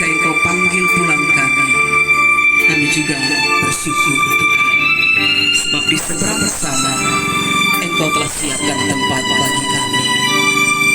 ketika Engkau panggil pulang kami juga bersyukur Tuhan. Sebab di seberang sana Engkau telah siapkan tempat bagi kami.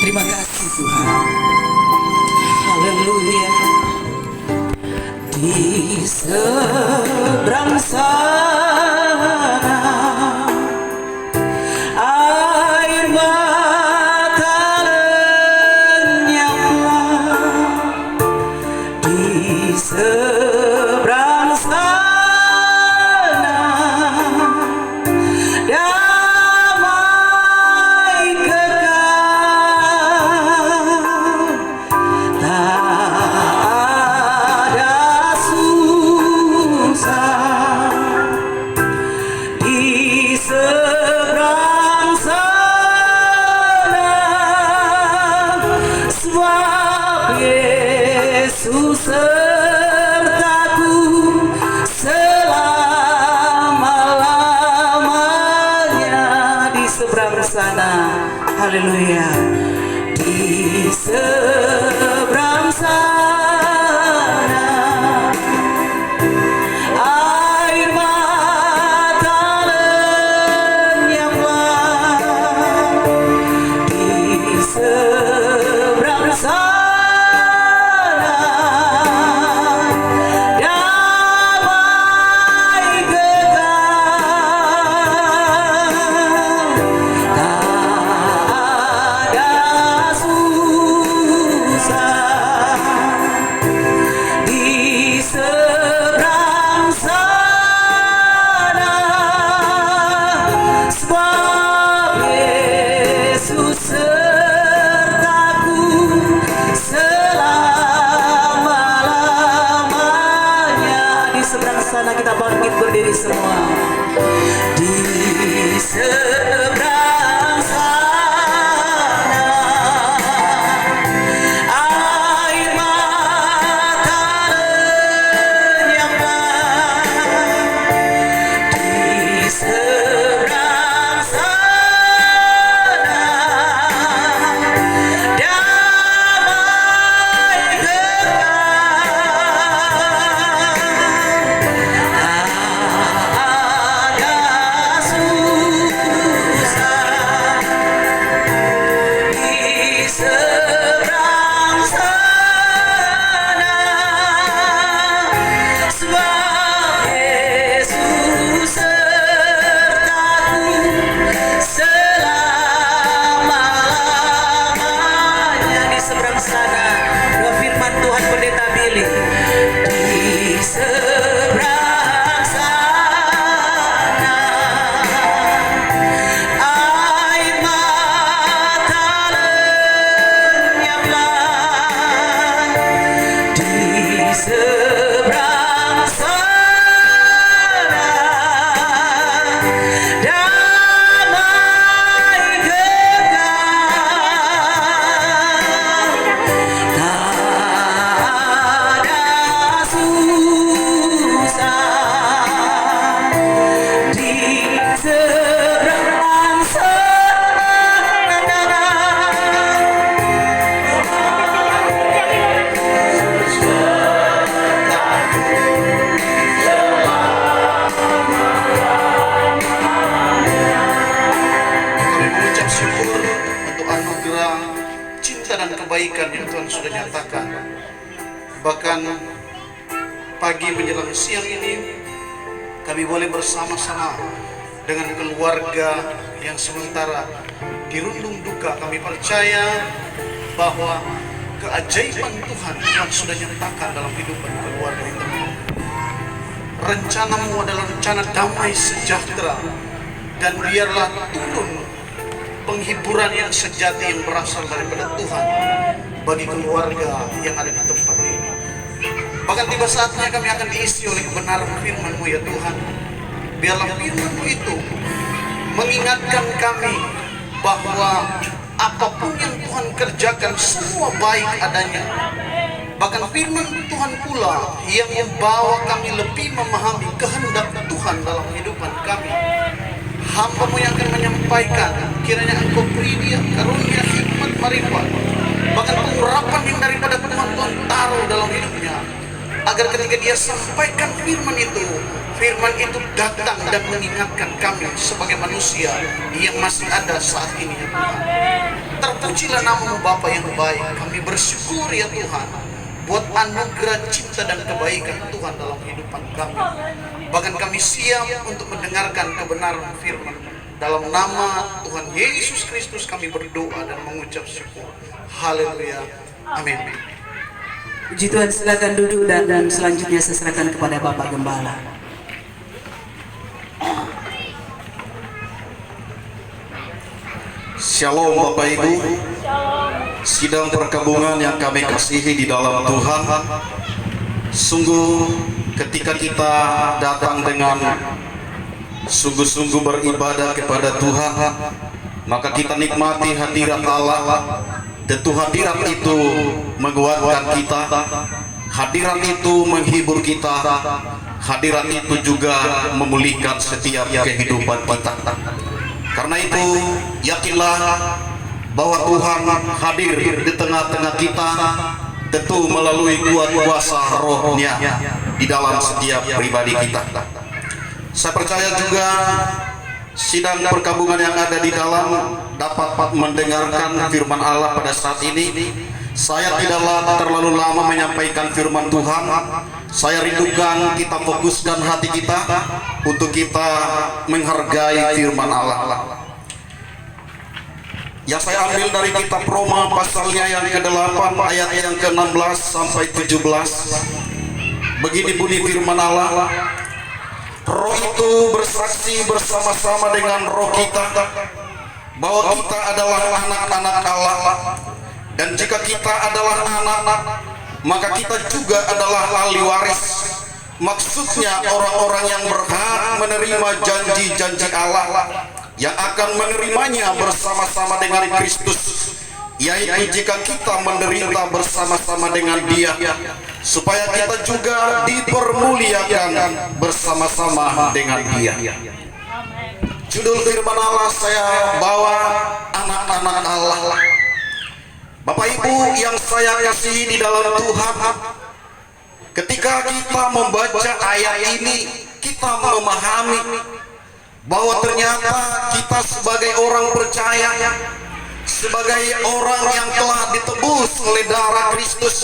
Terima kasih Tuhan. Haleluya. Di seberang sana air mata lenyaplah. Di seberang sana damai kekal. Tak ada susah di seberang sana, sebab Yesus sertaku selama-lamanya. Di seberang sana, haleluya. Di seberang sana air mata lenyaplah. Di seberang sana damai kekal. Tak ada susah di seberang sana, sebab Yesus sertaku selama-lamanya. Di seberang sana kita bangkit berdiri semua. Di seberang sana air mata lenyaplah. Di seberang sana damai kekal. Tak ada susah di seberang sana, sebab Yesus sertaku selama-lamanya. Di seberang sana, dua firman Tuhan Pendeta Billy. Di seberang sana air mata lenyaplah. Di seberang sana damai kekal. Tak ada susah di seberang sana. Kami mengucap syukur untuk anugerah cinta dan kebaikan yang Tuhan sudah nyatakan. Bahkan pagi menjelang siang ini kami boleh bersama-sama dengan keluarga yang sementara dirundung duka. Kami percaya bahwa keajaiban Tuhan sudah nyatakan dalam kehidupan keluarga itu. Rencanamu adalah rencana damai sejahtera, dan biarlah turun penghiburan yang sejati yang berasal daripada Tuhan bagi keluarga yang ada di tempat ini. Bahkan tiba saatnya kami akan diisi oleh kebenaran firman-Mu ya Tuhan. Biarlah firman-Mu itu mengingatkan kami bahwa apapun yang Tuhan kerjakan semua baik adanya. Bahkan firman Tuhan pula yang membawa kami lebih memahami kehendak Tuhan dalam kehidupan kami. Hamba-Mu yang akan menyampaikan, kiranya Engkau beri dia karunia hikmat marifat bahkan pengurapan yang daripada Tuhan taruh dalam hidupnya, agar ketika dia sampaikan firman itu datang dan mengingatkan kami sebagai manusia yang masih ada saat ini, ya Tuhan. Terpujilah nama-Mu Bapa yang baik. Kami bersyukur ya Tuhan buat anugerah cinta dan kebaikan Tuhan dalam kehidupan kami. Bahkan kami siap untuk mendengarkan kebenaran firman. Dalam nama Tuhan Yesus Kristus kami berdoa dan mengucap syukur. Haleluya. Amin. Puji Tuhan, silakan duduk dan selanjutnya saya serahkan kepada Bapak Gembala. Shalom Bapak Ibu, sidang perkabungan yang kami kasihi di dalam Tuhan. Sungguh ketika kita datang dengan sungguh-sungguh beribadah kepada Tuhan, maka kita nikmati hadirat Allah. Tentu hadirat itu menguatkan kita, hadirat itu menghibur kita, hadirat itu juga memulihkan setiap kehidupan kita. Karena itu yakinlah bahwa Tuhan hadir di tengah-tengah kita, tentu melalui kuasa rohnya di dalam setiap pribadi kita. Saya percaya juga sidang perkabungan yang ada di dalam dapat mendengarkan firman Allah pada saat ini. Saya tidaklah terlalu lama menyampaikan firman Tuhan. Saya rindukan kita fokuskan hati kita untuk kita menghargai firman Allah. Yang saya ambil dari kitab Roma pasalnya yang ke-8 ayat yang ke-16 sampai 17. Begini bunyi firman Allah. Roh itu bersaksi bersama-sama dengan roh kita bahwa kita adalah anak-anak Allah. Dan jika kita adalah anak-anak, maka kita juga adalah ahli waris. Maksudnya orang-orang yang berhak menerima janji-janji Allah, yang akan menerimanya bersama-sama dengan Kristus, yaitu jika kita menderita bersama-sama dengan Dia, supaya kita juga dipermuliakan bersama-sama dengan Dia. Judul firman Allah saya bawa anak-anak Allah. Bapak Ibu yang saya kasihi di dalam Tuhan, ketika kita membaca ayat ini, kita memahami bahwa ternyata kita sebagai orang percaya, sebagai orang yang telah ditebus oleh darah Kristus,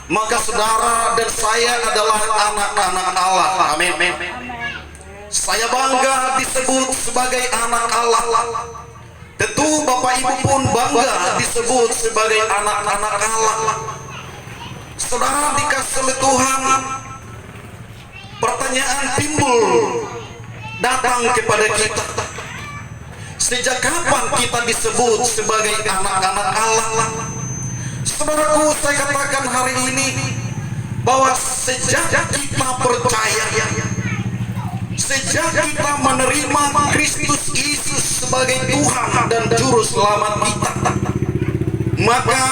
maka saudara dan saya adalah anak-anak Allah. Amin. Saya bangga disebut sebagai anak Allah. Tentu Bapak Ibu pun bangga disebut sebagai anak-anak Allah. Saudara dikasih oleh Tuhan, pertanyaan timbul datang kepada kita. Sejak kapan kita disebut sebagai anak-anak Allah? Saudaraku, saya katakan hari ini bahwa sejak kita percaya, sejak kita menerima Kristus Yesus sebagai Tuhan dan Juru Selamat kita, maka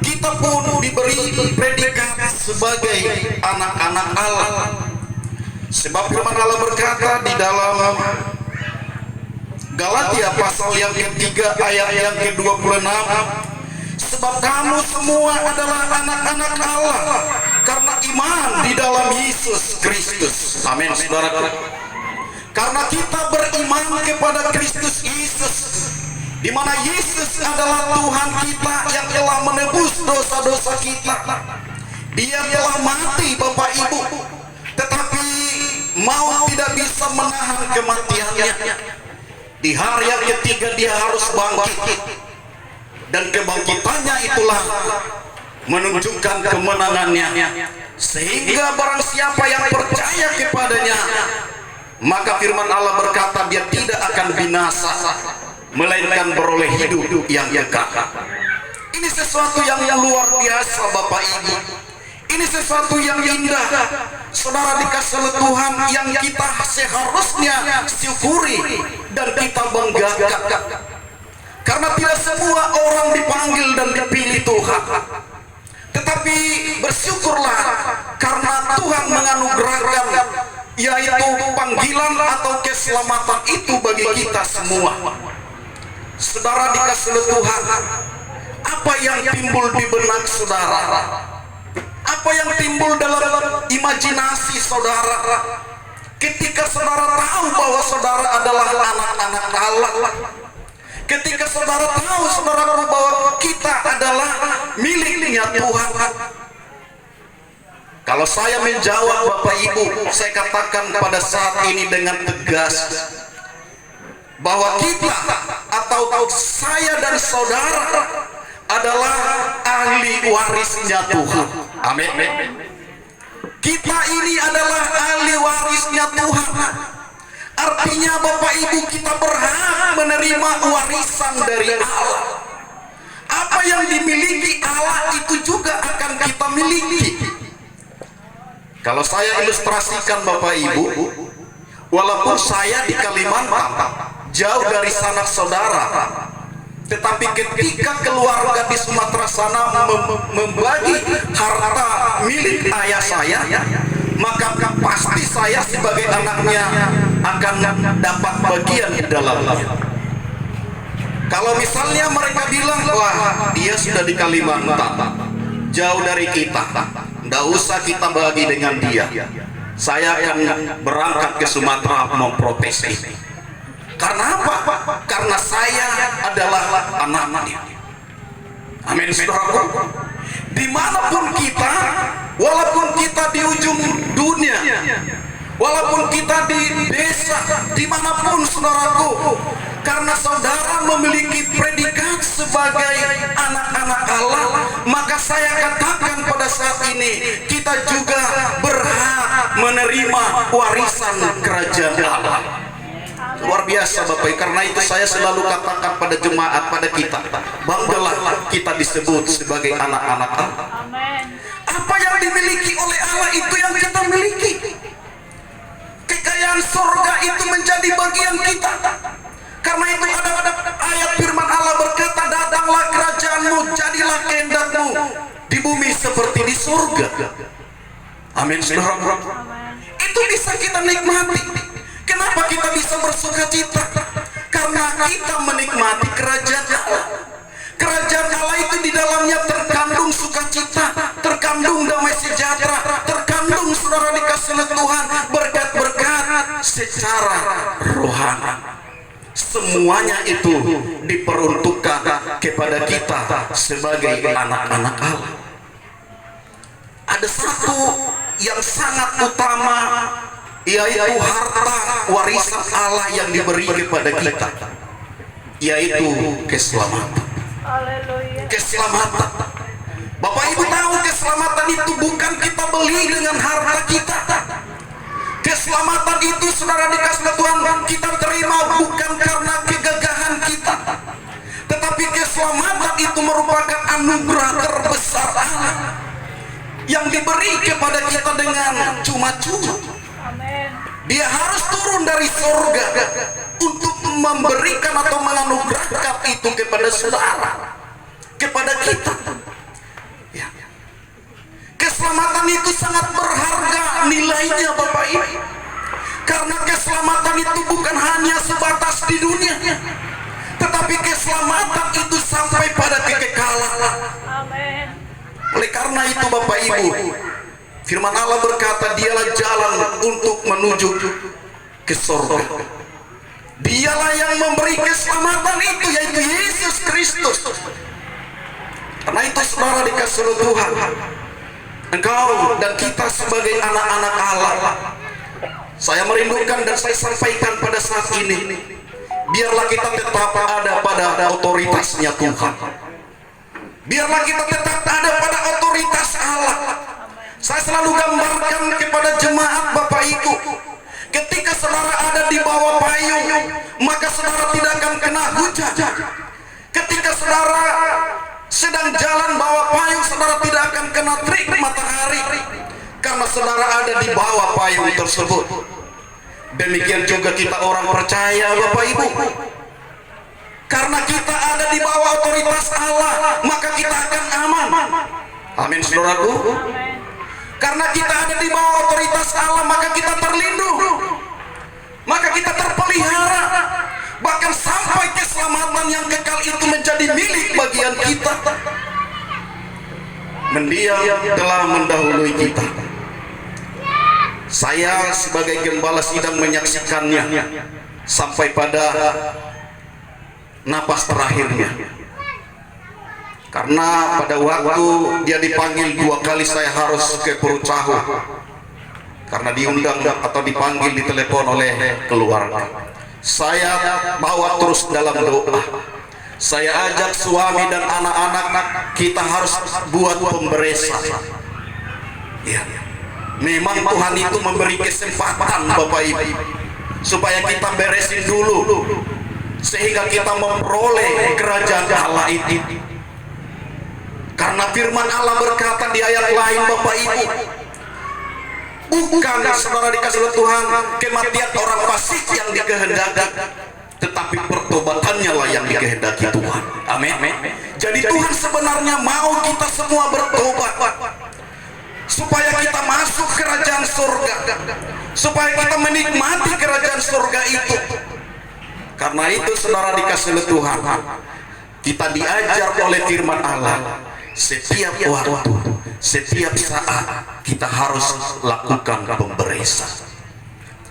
kita pun diberi predikat sebagai anak-anak Allah. Sebab firman Allah berkata di dalam Galatia pasal yang ketiga ayat yang ke-26, sebab kamu semua adalah anak-anak Allah karena iman di dalam Yesus Kristus. Amin, saudaraku. Karena kita beriman kepada Kristus Yesus, di mana Yesus adalah Tuhan kita yang telah menebus dosa-dosa kita. Dia telah mati, Bapak Ibu, tetapi maut tidak bisa menahan kematiannya. Di hari yang ketiga dia harus bangkit, dan kebangkitannya itulah menunjukkan kemenangannya, sehingga barang siapa yang percaya kepadanya, maka firman Allah berkata dia tidak akan binasa, melainkan beroleh hidup yang kekal. Ini sesuatu yang luar biasa, Bapak Ibu. Ini sesuatu yang indah, saudara dikasih oleh Tuhan, yang kita seharusnya syukuri dan kita banggakan. Karena tidak semua orang dipanggil dan dipilih Tuhan, tetapi bersyukurlah karena Tuhan menganugerahkan, yaitu panggilan atau keselamatan itu bagi kita semua. Saudara dikasih oleh Tuhan, apa yang timbul di benak saudara? Apa yang timbul dalam imajinasi saudara ketika saudara tahu bahwa saudara adalah anak-anak Allah? Ketika saudara tahu, saudaraku, bahwa kita adalah miliknya Tuhan. Kalau saya menjawab Bapak Ibu, saya katakan pada saat ini dengan tegas bahwa kita atau saya dan saudara adalah ahli warisnya Tuhan. Amin. Kita ini adalah ahli warisnya Tuhan. Artinya Bapak Ibu, kita berhak menerima warisan dari Allah. Apa yang dimiliki Allah itu juga akan kita miliki. Kalau saya ilustrasikan Bapak Ibu, walaupun saya di Kalimantan, jauh dari sanak saudara, tetapi ketika keluarga di Sumatera sana membagi harta milik ayah saya, maka pasti saya sebagai anaknya akan dapat bagian di dalamnya. Kalau misalnya mereka bilang, wah dia sudah di Kalimantan, jauh dari kita, tidak usah kita bagi dengan dia, saya akan berangkat ke Sumatera memprotes ini. Karena apa? Karena saya adalah anak-anaknya. Amin, saudaraku. Dimanapun kita, walaupun kita di ujung dunia, walaupun kita di desa, dimanapun saudaraku, karena saudara memiliki predikat sebagai anak-anak Allah, maka saya katakan pada saat ini kita juga berhak menerima warisan kerajaan Allah. Luar biasa Bapak Ibu. Karena itu saya selalu katakan pada jemaat, pada kita, banggalah kita disebut sebagai anak-anak Allah. Apa yang dimiliki oleh Allah itu yang kita miliki. Kekayaan surga itu menjadi bagian kita. Karena itu ada ayat firman Allah berkata, datanglah kerajaanmu, jadilah kehendakmu di bumi seperti di surga. Amin, saudara. Itu bisa kita nikmati. Kenapa kita bisa bersuka cita? Karena kita menikmati kerajaan Allah. Kerajaan Allah itu di dalamnya terkandung sukacita, terkandung damai sejahtera, terkandung saudara dikasih oleh Tuhan berkat-berkat secara rohani. Semuanya itu diperuntukkan kepada kita sebagai anak-anak Allah. Ada satu yang sangat utama, yaitu harta warisan Allah yang diberi kepada kita, yaitu keselamatan. Keselamatan. Bapak Ibu tahu keselamatan itu bukan kita beli dengan harta kita. Keselamatan itu saudara dikasih Tuhan kita terima bukan karena kegagahan kita, tetapi keselamatan itu merupakan anugerah terbesar Allah yang diberi kepada kita dengan cuma-cuma. Dia harus turun dari surga untuk memberikan atau menganugerahkan itu kepada saudara, kepada kita. Ya. Keselamatan itu sangat berharga nilainya Bapak Ibu. Karena keselamatan itu bukan hanya sebatas di dunia, tetapi keselamatan itu sampai pada kekekalan. Amin. Oleh karena itu Bapak Ibu, firman Allah berkata, dialah jalan untuk menuju ke surga. Dialah yang memberi keselamatan itu, yaitu Yesus Kristus. Karena itu saudara dikasih oleh Tuhan, engkau dan kita sebagai anak-anak Allah, saya merindukan dan saya sampaikan pada saat ini, biarlah kita tetap ada pada otoritasnya Tuhan. Biarlah kita tetap ada pada otoritas Allah. Saya selalu gambarkan kepada jemaat Bapak Ibu, ketika saudara ada di bawah payung, maka saudara tidak akan kena hujan. Ketika saudara sedang jalan bawah payung, saudara tidak akan kena terik matahari, karena saudara ada di bawah payung tersebut. Demikian juga kita orang percaya Bapak Ibu, karena kita ada di bawah otoritas Allah, maka kita akan aman. Amin, saudaraku. Karena kita ada di bawah otoritas Allah, maka kita terlindung, maka kita terpelihara, bahkan sampai keselamatan keselamatan yang kekal itu menjadi milik bagian kita. Mendiang telah mendahului kita. Saya sebagai gembala sidang menyaksikannya sampai pada napas terakhirnya. Karena pada waktu dia dipanggil 2 kali saya harus ke Purucahu, karena diundang atau dipanggil di telepon oleh keluarga. Saya bawa terus dalam doa. Saya ajak suami dan anak-anak, kita harus buat pemberesan. Ya, memang Tuhan itu memberi kesempatan Bapak Ibu supaya kita beresin dulu, sehingga kita memperoleh kerajaan Allah itu. Karena firman Allah berkata di ayat lain Bapak Ibu, bukan saudara dikasih oleh Tuhan kematian orang fasik yang dikehendaki, tetapi pertobatannya lah yang dikehendaki Tuhan. Amin. Jadi Tuhan sebenarnya mau kita semua bertobat supaya kita masuk kerajaan surga, supaya kita menikmati kerajaan surga itu. Karena itu saudara dikasih oleh Tuhan, kita diajar oleh firman Allah, setiap waktu, setiap saat kita harus lakukan pemberesan.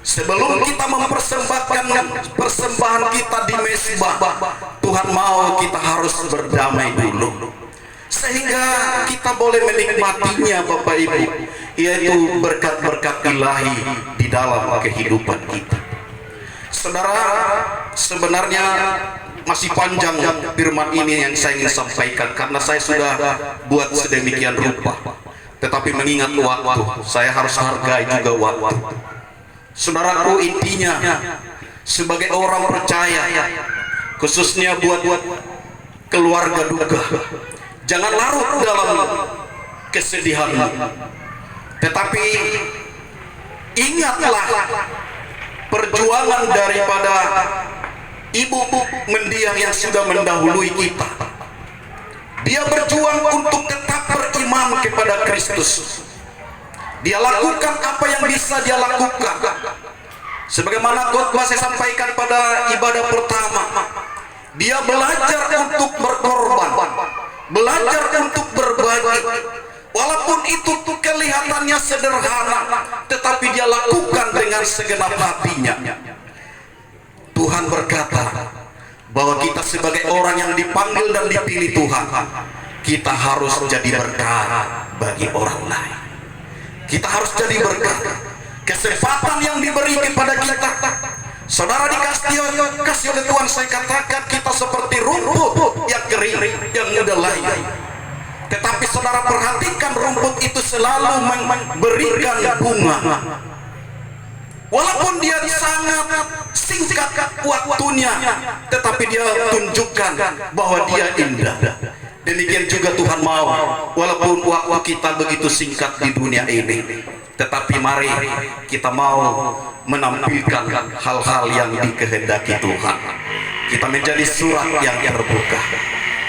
Sebelum kita mempersembahkan persembahan kita di mezbah, Tuhan mau kita harus berdamai dulu, sehingga kita boleh menikmatinya Bapak Ibu, yaitu berkat-berkat ilahi di dalam kehidupan kita. Saudara, sebenarnya masih panjang firman ini yang saya ingin sampaikan, karena saya sudah buat sedemikian rupa, tetapi mengingat waktu, saya harus hargai juga waktu. Saudaraku, intinya sebagai orang percaya, khususnya buat keluarga duka, jangan larut dalam kesedihan, tetapi ingatlah perjuangan daripada ibu mendiang yang sudah mendahului kita. Dia berjuang untuk tetap beriman kepada Kristus. Dia lakukan apa yang bisa dia lakukan. Sebagaimana khotbah saya sampaikan pada ibadah pertama, dia belajar untuk berkorban, belajar untuk berbagi. Walaupun itu kelihatannya sederhana, tetapi dia lakukan dengan segenap hatinya. Tuhan berkata bahwa kita sebagai orang yang dipanggil dan dipilih Tuhan, kita harus jadi berkat bagi orang lain. Kita harus jadi berkat. Kesempatan yang diberi kepada kita, saudara dikasih oleh Tuhan, saya katakan kita seperti rumput yang kering, yang mudah layu. Tetapi saudara perhatikan, rumput itu selalu memberikan bunga. Walaupun dia sangat singkat waktunya, tetapi dia tunjukkan bahwa dia indah. Demikian juga Tuhan mau, walaupun waktu kita begitu singkat di dunia ini, tetapi mari kita mau menampilkan hal-hal yang dikehendaki Tuhan. Kita menjadi surat yang terbuka,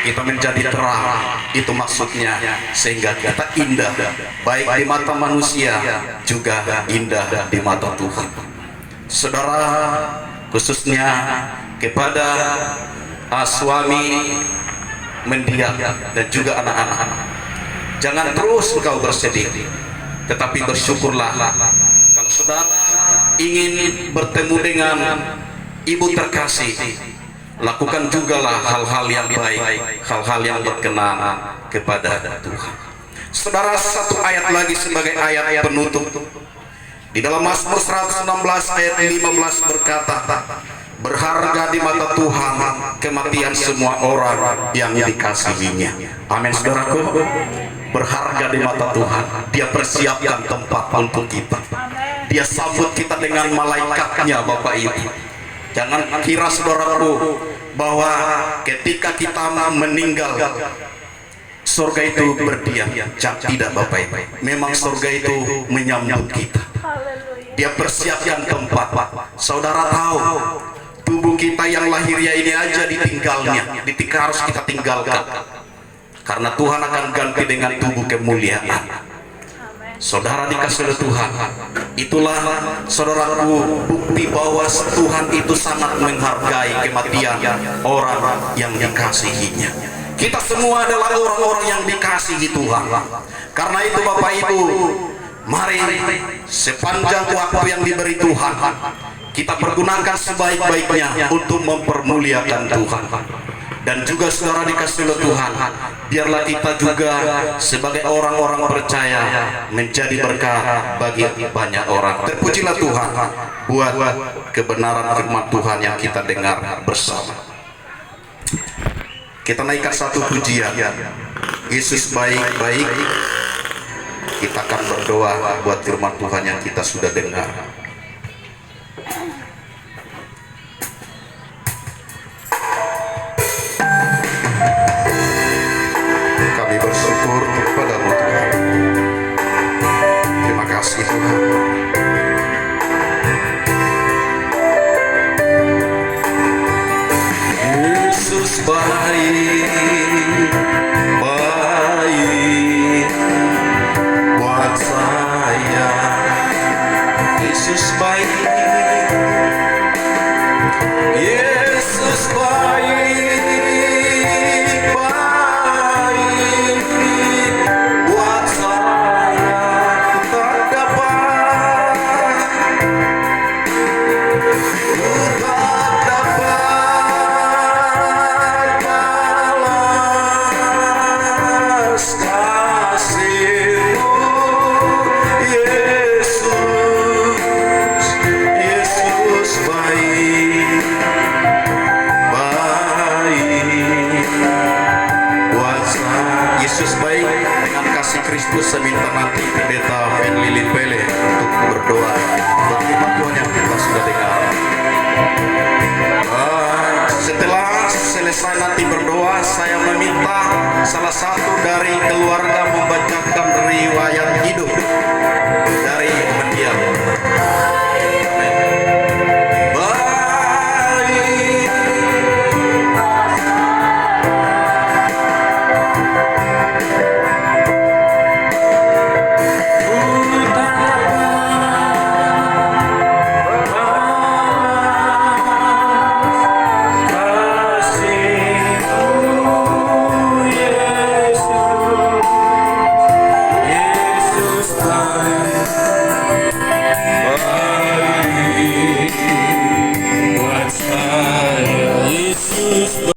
kita menjadi terang, itu maksudnya, sehingga kita indah baik di mata manusia juga indah di mata Tuhan. Saudara, khususnya kepada suami mendiang dan juga anak-anak, jangan terus engkau bersedih, tetapi bersyukurlah. Kalau saudara ingin bertemu dengan ibu terkasih, lakukan jugalah hal-hal yang baik, hal-hal yang berkenan kepada Tuhan. Saudara, satu ayat lagi sebagai ayat penutup. Di dalam Mazmur 116 ayat 15 berkata, berharga di mata Tuhan kematian semua orang yang dikasihinya. Amin, saudaraku. Berharga di mata Tuhan. Dia persiapkan tempat untuk kita. Dia sambut kita dengan malaikatnya, Bapak Ibu. Jangan kira saudaraku bahwa ketika kita meninggal surga itu berdiam. Tidak, Bapak Ibu. Memang surga itu menyambut kita. Dia persiapkan tempat. Saudara tahu, tubuh kita yang lahiriah ini aja ditinggalnya, harus kita tinggalkan, karena Tuhan akan ganti dengan tubuh kemuliaan. Saudara dikasih oleh Tuhan, itulah saudaraku bukti bahwa Tuhan itu sangat menghargai kematian orang yang dikasihinya. Kita semua adalah orang-orang yang dikasihi Tuhan. Karena itu Bapak Ibu, mari sepanjang waktu yang diberi Tuhan, kita pergunakan sebaik-baiknya untuk mempermuliakan Tuhan. Dan juga saudara dikasih oleh Tuhan, biarlah kita juga sebagai orang-orang percaya menjadi berkat bagi banyak orang. Terpujilah Tuhan buat kebenaran firman Tuhan yang kita dengar bersama. Kita naikkan satu pujian, Yesus baik-baik. Kita akan berdoa buat firman Tuhan yang kita sudah dengar. Kami bersyukur kepadamu Tuhan. Terima kasih Tuhan. Yesus baik, baik buat saya. Yesus baik, Yesus baik, baik buat saya. Tak dapat, tak dapat balas kasih-Mu, Yesus. Yesus baik, baik buat saya. Yesus baik. Dengan kasih Kristus saya minta nanti pendeta Ben Lilin Pele untuk berdoa untuk firman Tuhan yang kita sudah dengar. Setelah selesai nanti berdoa, saya meminta salah satu dari keluarga membacakan riwayat hidup